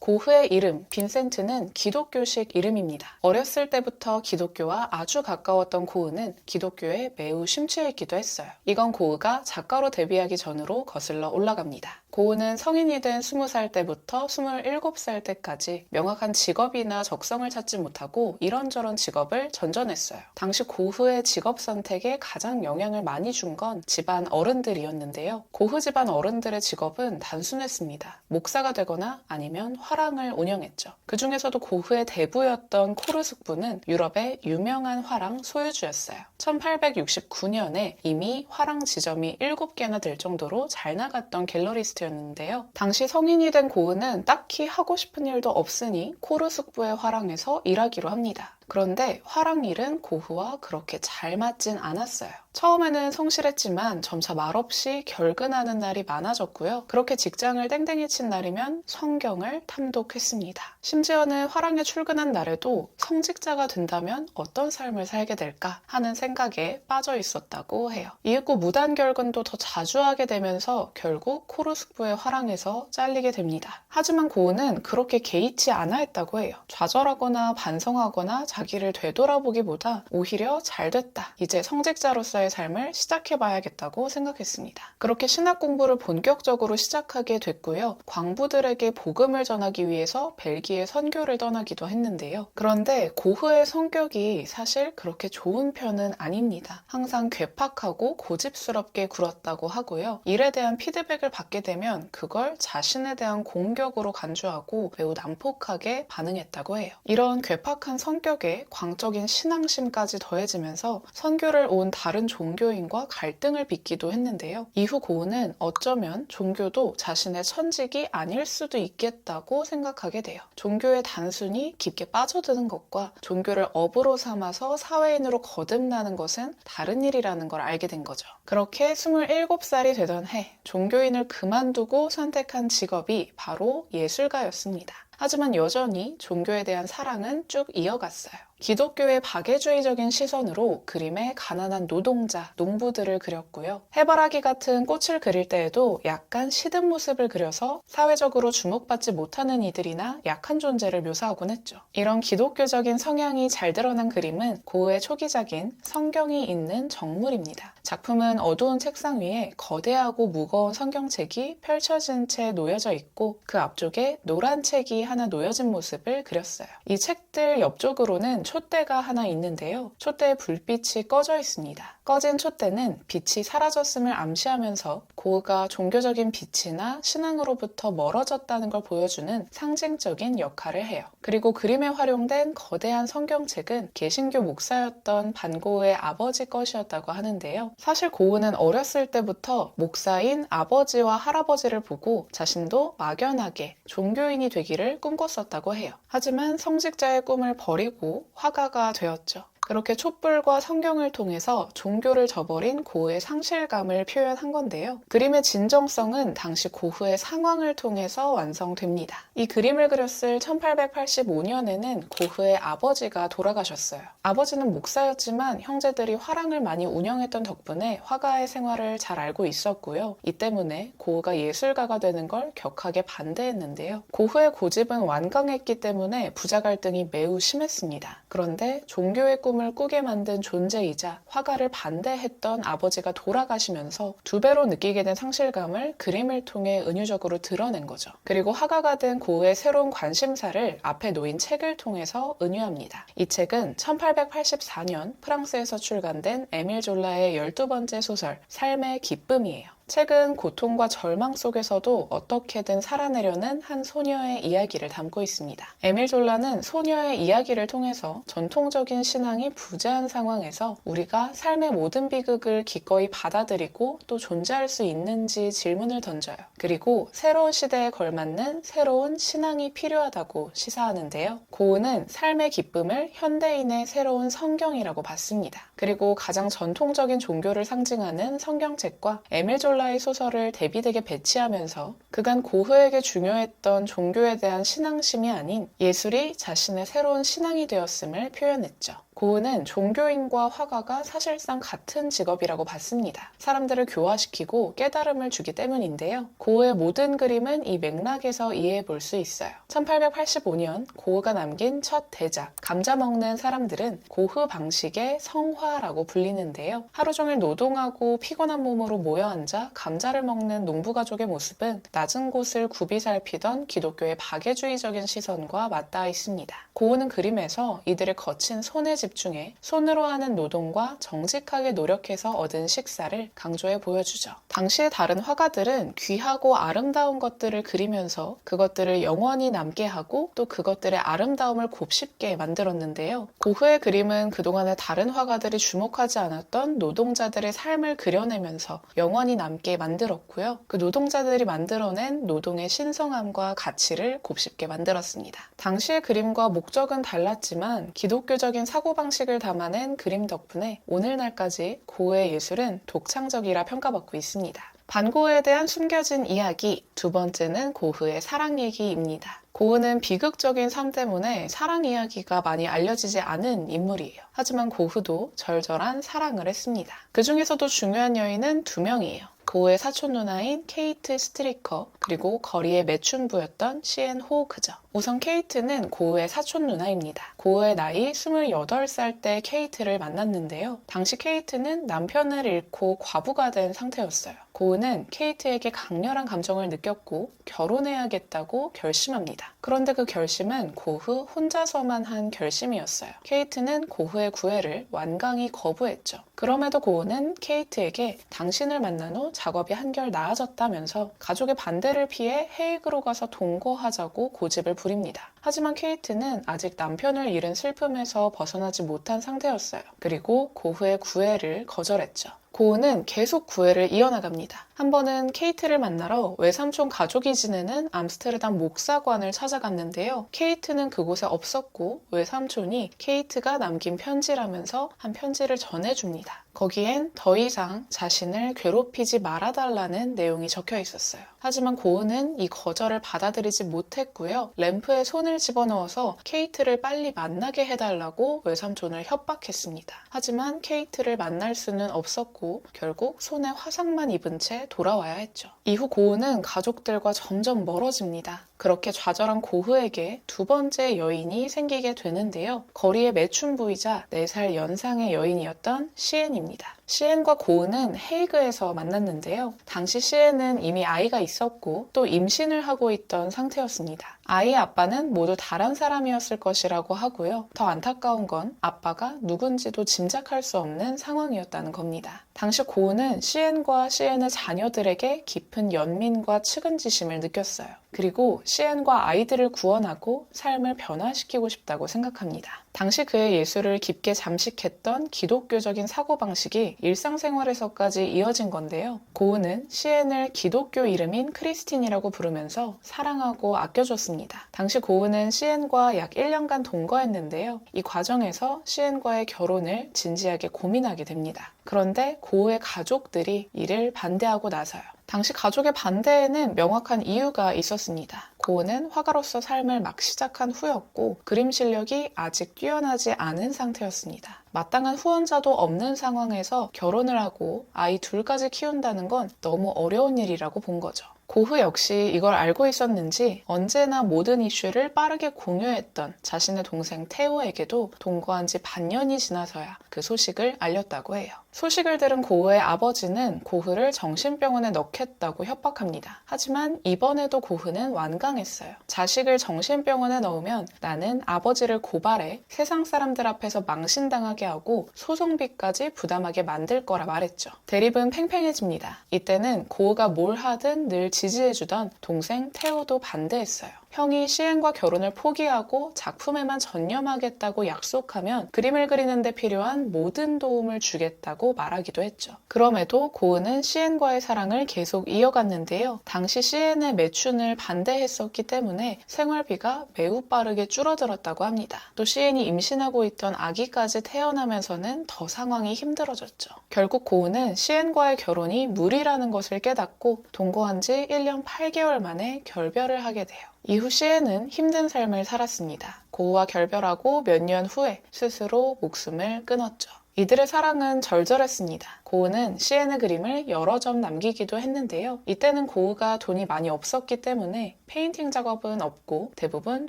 고흐의 이름 빈센트는 기독교식 이름입니다. 어렸을 때부터 기독교와 아주 가까웠던 고흐는 기독교에 매우 심취했기도 했어요. 이건 고흐가 작가로 데뷔하기 전으로 거슬러 올라갑니다. 고흐는 성인이 된 20살 때부터 27살 때까지 명확한 직업이나 적성을 찾지 못하고 이런저런 직업을 전전했어요. 당시 고흐의 직업 선택에 가장 영향을 많이 준 건 집안 어른들이었는데요. 고흐 집안 어른들의 직업은 단순했습니다. 목사가 되거나 아니면 화랑을 운영했죠. 그 중에서도 고흐의 대부였던 코르숙부는 유럽의 유명한 화랑 소유주였어요. 1869년에 이미 화랑 지점이 7개나 될 정도로 잘 나갔던 갤러리스트였는데요. 당시 성인이 된 고흐는 딱히 하고 싶은 일도 없으니 코르숙부의 화랑에서 일하기로 합니다. 그런데 화랑 일은 고흐와 그렇게 잘 맞진 않았어요. 처음에는 성실했지만 점차 말없이 결근하는 날이 많아졌고요. 그렇게 직장을 땡땡이 친 날이면 성경을 탐독했습니다. 심지어는 화랑에 출근한 날에도 성직자가 된다면 어떤 삶을 살게 될까 하는 생각에 빠져 있었다고 해요. 이윽고 무단 결근도 더 자주 하게 되면서 결국 코르숙부의 화랑에서 잘리게 됩니다. 하지만 고흐는 그렇게 개의치 않아 했다고 해요. 좌절하거나 반성하거나 자기를 되돌아보기보다 오히려 잘 됐다. 이제 성직자로서의 삶을 시작해봐야겠다고 생각했습니다. 그렇게 신학 공부를 본격적으로 시작하게 됐고요. 광부들에게 복음을 전하기 위해서 벨기에 선교를 떠나기도 했는데요. 그런데 고흐의 성격이 사실 그렇게 좋은 편은 아닙니다. 항상 괴팍하고 고집스럽게 굴었다고 하고요. 일에 대한 피드백을 받게 되면 그걸 자신에 대한 공격으로 간주하고 매우 난폭하게 반응했다고 해요. 이런 괴팍한 성격에 광적인 신앙심까지 더해지면서 선교를 온 다른 종교인과 갈등을 빚기도 했는데요. 이후 고흐는 어쩌면 종교도 자신의 천직이 아닐 수도 있겠다고 생각하게 돼요. 종교에 단순히 깊게 빠져드는 것과 종교를 업으로 삼아서 사회인으로 거듭나는 것은 다른 일이라는 걸 알게 된 거죠. 그렇게 27살이 되던 해 종교인을 그만두고 선택한 직업이 바로 예술가였습니다. 하지만 여전히 종교에 대한 사랑은 쭉 이어갔어요. 기독교의 박애주의적인 시선으로 그림에 가난한 노동자, 농부들을 그렸고요. 해바라기 같은 꽃을 그릴 때에도 약간 시든 모습을 그려서 사회적으로 주목받지 못하는 이들이나 약한 존재를 묘사하곤 했죠. 이런 기독교적인 성향이 잘 드러난 그림은 고흐의 초기작인 성경이 있는 정물입니다. 작품은 어두운 책상 위에 거대하고 무거운 성경책이 펼쳐진 채 놓여져 있고 그 앞쪽에 노란 책이 하나 놓여진 모습을 그렸어요. 이 책들 옆쪽으로는 촛대가 하나 있는데요. 촛대의 불빛이 꺼져 있습니다. 꺼진 촛대는 빛이 사라졌음을 암시하면서 고흐가 종교적인 빛이나 신앙으로부터 멀어졌다는 걸 보여주는 상징적인 역할을 해요. 그리고 그림에 활용된 거대한 성경책은 개신교 목사였던 반고흐의 아버지 것이었다고 하는데요. 사실 고흐는 어렸을 때부터 목사인 아버지와 할아버지를 보고 자신도 막연하게 종교인이 되기를 꿈꿨었다고 해요. 하지만 성직자의 꿈을 버리고 화가가 되었죠. 그렇게 촛불과 성경을 통해서 종교를 저버린 고흐의 상실감을 표현한 건데요. 그림의 진정성은 당시 고흐의 상황을 통해서 완성됩니다. 이 그림을 그렸을 1885년에는 고흐의 아버지가 돌아가셨어요. 아버지는 목사였지만 형제들이 화랑을 많이 운영했던 덕분에 화가의 생활을 잘 알고 있었고요. 이 때문에 고흐가 예술가가 되는 걸 격하게 반대했는데요. 고흐의 고집은 완강했기 때문에 부자 갈등이 매우 심했습니다. 그런데 종교의 꿈을 꾸게 만든 존재이자 화가를 반대했던 아버지가 돌아가시면서 두 배로 느끼게 된 상실감을 그림을 통해 은유적으로 드러낸 거죠. 그리고 화가가 된 고흐의 새로운 관심사를 앞에 놓인 책을 통해서 은유합니다. 이 책은 1884년 프랑스에서 출간된 에밀 졸라의 12번째 소설 삶의 기쁨이에요. 책은 고통과 절망 속에서도 어떻게든 살아내려는 한 소녀의 이야기를 담고 있습니다. 에밀 졸라는 소녀의 이야기를 통해서 전통적인 신앙이 부재한 상황에서 우리가 삶의 모든 비극을 기꺼이 받아들이고 또 존재할 수 있는지 질문을 던져요. 그리고 새로운 시대에 걸맞는 새로운 신앙이 필요하다고 시사하는데요. 고흐는 삶의 기쁨을 현대인의 새로운 성경이라고 봤습니다. 그리고 가장 전통적인 종교를 상징하는 성경책과 에밀 졸라의 소설을 대비되게 배치하면서 그간 고흐에게 중요했던 종교에 대한 신앙심이 아닌 예술이 자신의 새로운 신앙이 되었음을 표현했죠. 고흐는 종교인과 화가가 사실상 같은 직업이라고 봤습니다. 사람들을 교화시키고 깨달음을 주기 때문인데요. 고흐의 모든 그림은 이 맥락에서 이해해 볼 수 있어요. 1885년 고흐가 남긴 첫 대작 감자 먹는 사람들은 고흐 방식의 성화라고 불리는데요. 하루 종일 노동하고 피곤한 몸으로 모여 앉아 감자를 먹는 농부가족의 모습은 낮은 곳을 굽이 살피던 기독교의 박애주의적인 시선과 맞닿아 있습니다. 고흐는 그림에서 이들의 거친 손에 집중해 손으로 하는 노동과 정직하게 노력해서 얻은 식사를 강조해 보여주죠. 당시의 다른 화가들은 귀하고 아름다운 것들을 그리면서 그것들을 영원히 남게 하고 또 그것들의 아름다움을 곱씹게 만들었는데요. 고흐의 그림은 그동안의 다른 화가들이 주목하지 않았던 노동자들의 삶을 그려내면서 영원히 남게 만들었고요. 그 노동자들이 만들어낸 노동의 신성함과 가치를 곱씹게 만들었습니다. 당시의 그림과 목적은 달랐지만 기독교적인 사고방식을 담아낸 그림 덕분에 오늘날까지 고흐의 예술은 독창적이라 평가받고 있습니다. 반고흐에 대한 숨겨진 이야기, 두 번째는 고흐의 사랑 얘기입니다. 고흐는 비극적인 삶 때문에 사랑 이야기가 많이 알려지지 않은 인물이에요. 하지만 고흐도 절절한 사랑을 했습니다. 그 중에서도 중요한 여인은 두 명이에요. 고흐의 사촌 누나인 케이트 스트리커, 그리고 거리의 매춘부였던 시엔 호우크죠. 우선 케이트는 고흐의 사촌 누나입니다. 고흐의 나이 28살 때 케이트를 만났는데요. 당시 케이트는 남편을 잃고 과부가 된 상태였어요. 고흐는 케이트에게 강렬한 감정을 느꼈고 결혼해야겠다고 결심합니다. 그런데 그 결심은 고흐 혼자서만 한 결심이었어요. 케이트는 고흐의 구애를 완강히 거부했죠. 그럼에도 고흐는 케이트에게 당신을 만난 후 작업이 한결 나아졌다면서 가족의 반대를 피해 헤이그로 가서 동거하자고 고집을 부립니다. 하지만 케이트는 아직 남편을 잃은 슬픔에서 벗어나지 못한 상태였어요. 그리고 고흐의 구애를 거절했죠. 고흐는 계속 구애를 이어나갑니다. 한 번은 케이트를 만나러 외삼촌 가족이 지내는 암스테르담 목사관을 찾아갔는데요. 케이트는 그곳에 없었고 외삼촌이 케이트가 남긴 편지라면서 한 편지를 전해줍니다. 거기엔 더 이상 자신을 괴롭히지 말아달라는 내용이 적혀 있었어요. 하지만 고흐는 이 거절을 받아들이지 못했고요. 램프에 손을 집어넣어서 케이트를 빨리 만나게 해달라고 외삼촌을 협박했습니다. 하지만 케이트를 만날 수는 없었고 결국 손에 화상만 입은 채 돌아와야 했죠. 이후 고흐는 가족들과 점점 멀어집니다. 그렇게 좌절한 고흐에게 두 번째 여인이 생기게 되는데요. 거리의 매춘부이자 4살 연상의 여인이었던 시엔입니다. 시엔과 고흐는 헤이그에서 만났는데요. 당시 시엔은 이미 아이가 있었고 또 임신을 하고 있던 상태였습니다. 아이의 아빠는 모두 다른 사람이었을 것이라고 하고요. 더 안타까운 건 아빠가 누군지도 짐작할 수 없는 상황이었다는 겁니다. 당시 고흐는 시엔과 시엔의 자녀들에게 깊은 연민과 측은지심을 느꼈어요. 그리고 시엔과 아이들을 구원하고 삶을 변화시키고 싶다고 생각합니다. 당시 그의 예술을 깊게 잠식했던 기독교적인 사고방식이 일상생활에서까지 이어진 건데요. 고흐는 시엔을 기독교 이름인 크리스틴이라고 부르면서 사랑하고 아껴줬습니다. 당시 고흐는 시엔과 약 1년간 동거했는데요. 이 과정에서 시엔과의 결혼을 진지하게 고민하게 됩니다. 그런데 고흐의 가족들이 이를 반대하고 나서요. 당시 가족의 반대에는 명확한 이유가 있었습니다. 고흐는 화가로서 삶을 막 시작한 후였고 그림 실력이 아직 뛰어나지 않은 상태였습니다. 마땅한 후원자도 없는 상황에서 결혼을 하고 아이 둘까지 키운다는 건 너무 어려운 일이라고 본 거죠. 고흐 역시 이걸 알고 있었는지 언제나 모든 이슈를 빠르게 공유했던 자신의 동생 테오에게도 동거한 지 반년이 지나서야 그 소식을 알렸다고 해요. 소식을 들은 고흐의 아버지는 고흐를 정신병원에 넣겠다고 협박합니다. 하지만 이번에도 고흐는 완강했어요. 자식을 정신병원에 넣으면 나는 아버지를 고발해 세상 사람들 앞에서 망신당하게 하고 소송비까지 부담하게 만들 거라 말했죠. 대립은 팽팽해집니다. 이때는 고흐가 뭘 하든 늘 지지해주던 동생 테오도 반대했어요. 형이 시엔과 결혼을 포기하고 작품에만 전념하겠다고 약속하면 그림을 그리는 데 필요한 모든 도움을 주겠다고 말하기도 했죠. 그럼에도 고흐는 시엔과의 사랑을 계속 이어갔는데요. 당시 시엔의 매춘을 반대했었기 때문에 생활비가 매우 빠르게 줄어들었다고 합니다. 또 시엔이 임신하고 있던 아기까지 태어나면서는 더 상황이 힘들어졌죠. 결국 고흐는 시엔과의 결혼이 무리라는 것을 깨닫고 동거한 지 1년 8개월 만에 결별을 하게 돼요. 이후 시엔은 힘든 삶을 살았습니다. 고흐와 결별하고 몇 년 후에 스스로 목숨을 끊었죠. 이들의 사랑은 절절했습니다. 고흐는 시에네 그림을 여러 점 남기기도 했는데요. 이때는 고흐가 돈이 많이 없었기 때문에 페인팅 작업은 없고 대부분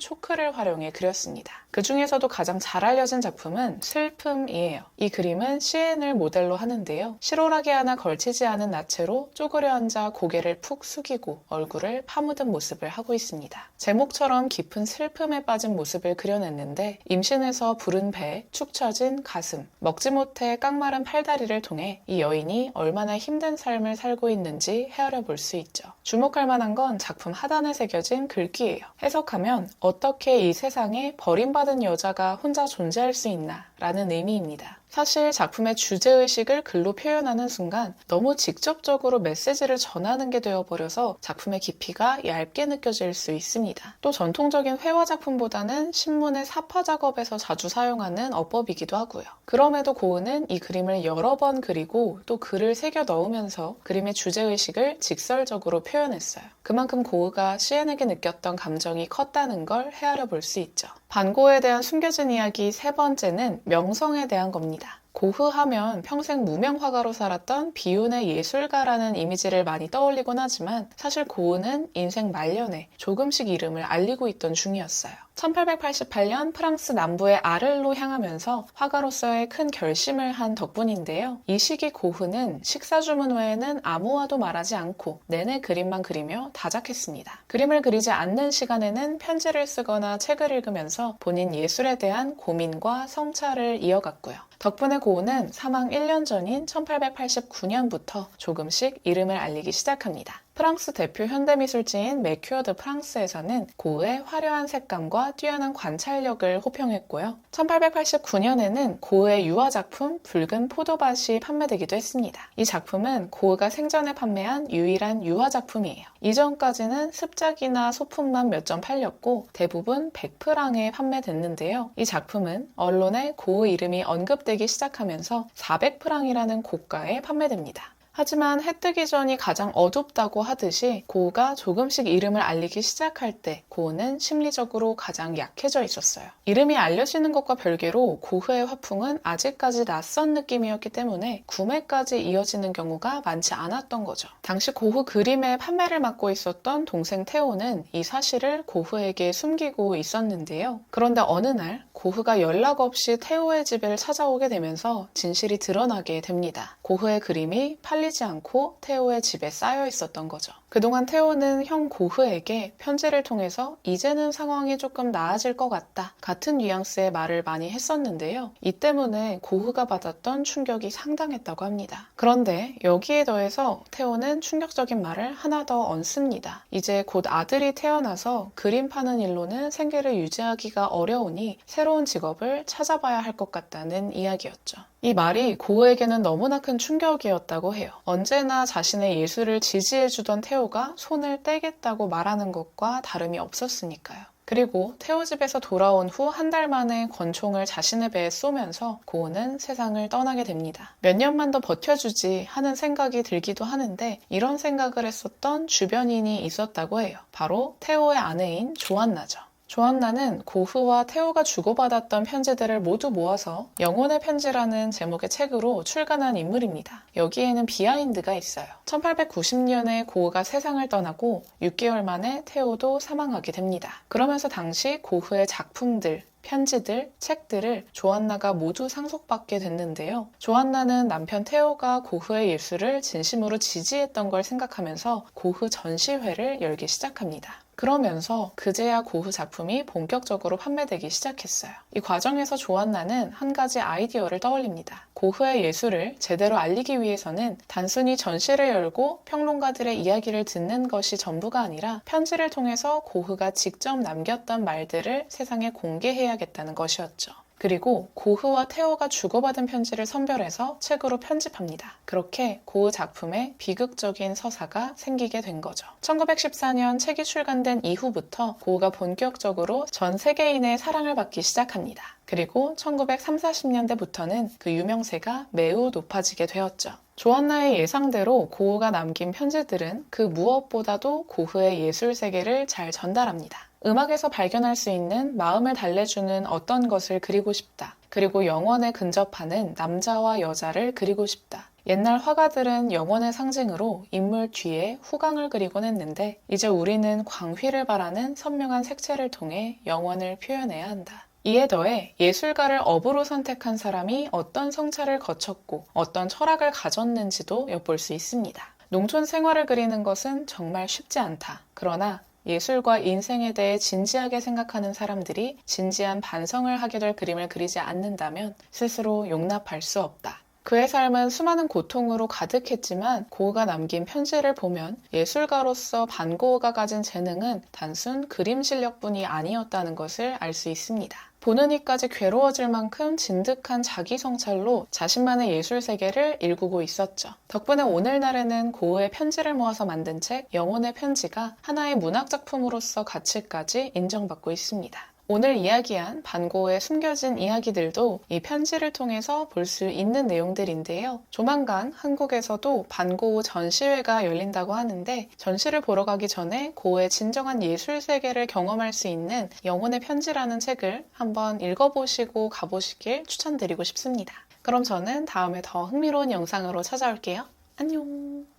초크를 활용해 그렸습니다. 그 중에서도 가장 잘 알려진 작품은 슬픔이에요. 이 그림은 시엔을 모델로 하는데요. 실오라기 하나 걸치지 않은 나체로 쪼그려 앉아 고개를 푹 숙이고 얼굴을 파묻은 모습을 하고 있습니다. 제목처럼 깊은 슬픔에 빠진 모습을 그려냈는데 임신해서 부른 배, 축 처진 가슴, 먹지 못해 깡마른 팔다리를 통해 이 여인이 얼마나 힘든 삶을 살고 있는지 헤아려 볼 수 있죠. 주목할 만한 건 작품 하단에 새겨진 글귀예요. 해석하면 어떻게 이 세상에 버림받은 여자가 혼자 존재할 수 있나 라는 의미입니다. 사실 작품의 주제의식을 글로 표현하는 순간 너무 직접적으로 메시지를 전하는 게 되어버려서 작품의 깊이가 얇게 느껴질 수 있습니다. 또 전통적인 회화 작품보다는 신문의 사파 작업에서 자주 사용하는 어법이기도 하고요. 그럼에도 고흐는 이 그림을 여러 번 그리고 또 글을 새겨 넣으면서 그림의 주제의식을 직설적으로 표현했어요. 그만큼 고흐가 시엔에게 느꼈던 감정이 컸다는 걸 헤아려 볼 수 있죠. 반고흐에 대한 숨겨진 이야기 세 번째는 명성에 대한 겁니다. 고흐 하면 평생 무명 화가로 살았던 비운의 예술가라는 이미지를 많이 떠올리곤 하지만 사실 고흐는 인생 말년에 조금씩 이름을 알리고 있던 중이었어요. 1888년 프랑스 남부의 아를로 향하면서 화가로서의 큰 결심을 한 덕분인데요. 이 시기 고흐는 식사 주문 외에는 아무와도 말하지 않고 내내 그림만 그리며 다작했습니다. 그림을 그리지 않는 시간에는 편지를 쓰거나 책을 읽으면서 본인 예술에 대한 고민과 성찰을 이어갔고요. 덕분에 고흐는 사망 1년 전인 1889년부터 조금씩 이름을 알리기 시작합니다. 프랑스 대표 현대미술지인 메큐어 드 프랑스에서는 고흐의 화려한 색감과 뛰어난 관찰력을 호평했고요. 1889년에는 고흐의 유화작품 붉은 포도밭이 판매되기도 했습니다. 이 작품은 고흐가 생전에 판매한 유일한 유화작품이에요. 이전까지는 습작이나 소품만 몇 점 팔렸고 대부분 100프랑에 판매됐는데요. 이 작품은 언론에 고흐 이름이 언급되기 시작하면서 400프랑이라는 고가에 판매됩니다. 하지만 해 뜨기 전이 가장 어둡다고 하듯이 고흐가 조금씩 이름을 알리기 시작할 때 고흐는 심리적으로 가장 약해져 있었어요. 이름이 알려지는 것과 별개로 고흐의 화풍은 아직까지 낯선 느낌이었기 때문에 구매까지 이어지는 경우가 많지 않았던 거죠. 당시 고흐 그림의 판매를 맡고 있었던 동생 테오는 이 사실을 고흐에게 숨기고 있었는데요. 그런데 어느 날 고흐가 연락 없이 테오의 집을 찾아오게 되면서 진실이 드러나게 됩니다. 고흐의 그림이 팔리지 않고 테오의 집에 쌓여 있었던 거죠. 그동안 테오는 형 고흐에게 편지를 통해서 이제는 상황이 조금 나아질 것 같다 같은 뉘앙스의 말을 많이 했었는데요. 이 때문에 고흐가 받았던 충격이 상당했다고 합니다. 그런데 여기에 더해서 테오는 충격적인 말을 하나 더 얹습니다. 이제 곧 아들이 태어나서 그림 파는 일로는 생계를 유지하기가 어려우니 새로운 직업을 찾아봐야 할 것 같다는 이야기였죠. 이 말이 고흐에게는 너무나 큰 충격이었다고 해요. 언제나 자신의 예술을 지지해주던 테오가 손을 떼겠다고 말하는 것과 다름이 없었으니까요. 그리고 테오 집에서 돌아온 후 한 달 만에 권총을 자신의 배에 쏘면서 고흐는 세상을 떠나게 됩니다. 몇 년만 더 버텨주지 하는 생각이 들기도 하는데 이런 생각을 했었던 주변인이 있었다고 해요. 바로 테오의 아내인 조안나죠. 조안나는 고흐와 테오가 주고받았던 편지들을 모두 모아서 영혼의 편지라는 제목의 책으로 출간한 인물입니다. 여기에는 비하인드가 있어요. 1890년에 고흐가 세상을 떠나고 6개월 만에 테오도 사망하게 됩니다. 그러면서 당시 고흐의 작품들, 편지들, 책들을 조안나가 모두 상속받게 됐는데요. 조안나는 남편 테오가 고흐의 예술을 진심으로 지지했던 걸 생각하면서 고흐 전시회를 열기 시작합니다. 그러면서 그제야 고흐 작품이 본격적으로 판매되기 시작했어요. 이 과정에서 조안나는 한 가지 아이디어를 떠올립니다. 고흐의 예술을 제대로 알리기 위해서는 단순히 전시를 열고 평론가들의 이야기를 듣는 것이 전부가 아니라 편지를 통해서 고흐가 직접 남겼던 말들을 세상에 공개해야겠다는 것이었죠. 그리고 고흐와 테오가 주고받은 편지를 선별해서 책으로 편집합니다. 그렇게 고흐 작품에 비극적인 서사가 생기게 된 거죠. 1914년 책이 출간된 이후부터 고흐가 본격적으로 전 세계인의 사랑을 받기 시작합니다. 그리고 1930, 40년대부터는 그 유명세가 매우 높아지게 되었죠. 조안나의 예상대로 고흐가 남긴 편지들은 그 무엇보다도 고흐의 예술 세계를 잘 전달합니다. 음악에서 발견할 수 있는 마음을 달래주는 어떤 것을 그리고 싶다. 그리고 영원에 근접하는 남자와 여자를 그리고 싶다. 옛날 화가들은 영원의 상징으로 인물 뒤에 후광을 그리곤 했는데 이제 우리는 광휘를 바라는 선명한 색채를 통해 영원을 표현해야 한다. 이에 더해 예술가를 업으로 선택한 사람이 어떤 성찰을 거쳤고 어떤 철학을 가졌는지도 엿볼 수 있습니다. 농촌 생활을 그리는 것은 정말 쉽지 않다. 그러나 예술과 인생에 대해 진지하게 생각하는 사람들이 진지한 반성을 하게 될 그림을 그리지 않는다면 스스로 용납할 수 없다. 그의 삶은 수많은 고통으로 가득했지만 고흐가 남긴 편지를 보면 예술가로서 반 고흐가 가진 재능은 단순 그림 실력뿐이 아니었다는 것을 알 수 있습니다. 보는 이까지 괴로워질 만큼 진득한 자기 성찰로 자신만의 예술 세계를 일구고 있었죠. 덕분에 오늘날에는 고흐의 편지를 모아서 만든 책 영혼의 편지가 하나의 문학 작품으로서 가치까지 인정받고 있습니다. 오늘 이야기한 반 고흐의 숨겨진 이야기들도 이 편지를 통해서 볼 수 있는 내용들인데요. 조만간 한국에서도 반 고흐 전시회가 열린다고 하는데 전시를 보러 가기 전에 고흐의 진정한 예술 세계를 경험할 수 있는 영혼의 편지라는 책을 한번 읽어보시고 가보시길 추천드리고 싶습니다. 그럼 저는 다음에 더 흥미로운 영상으로 찾아올게요. 안녕!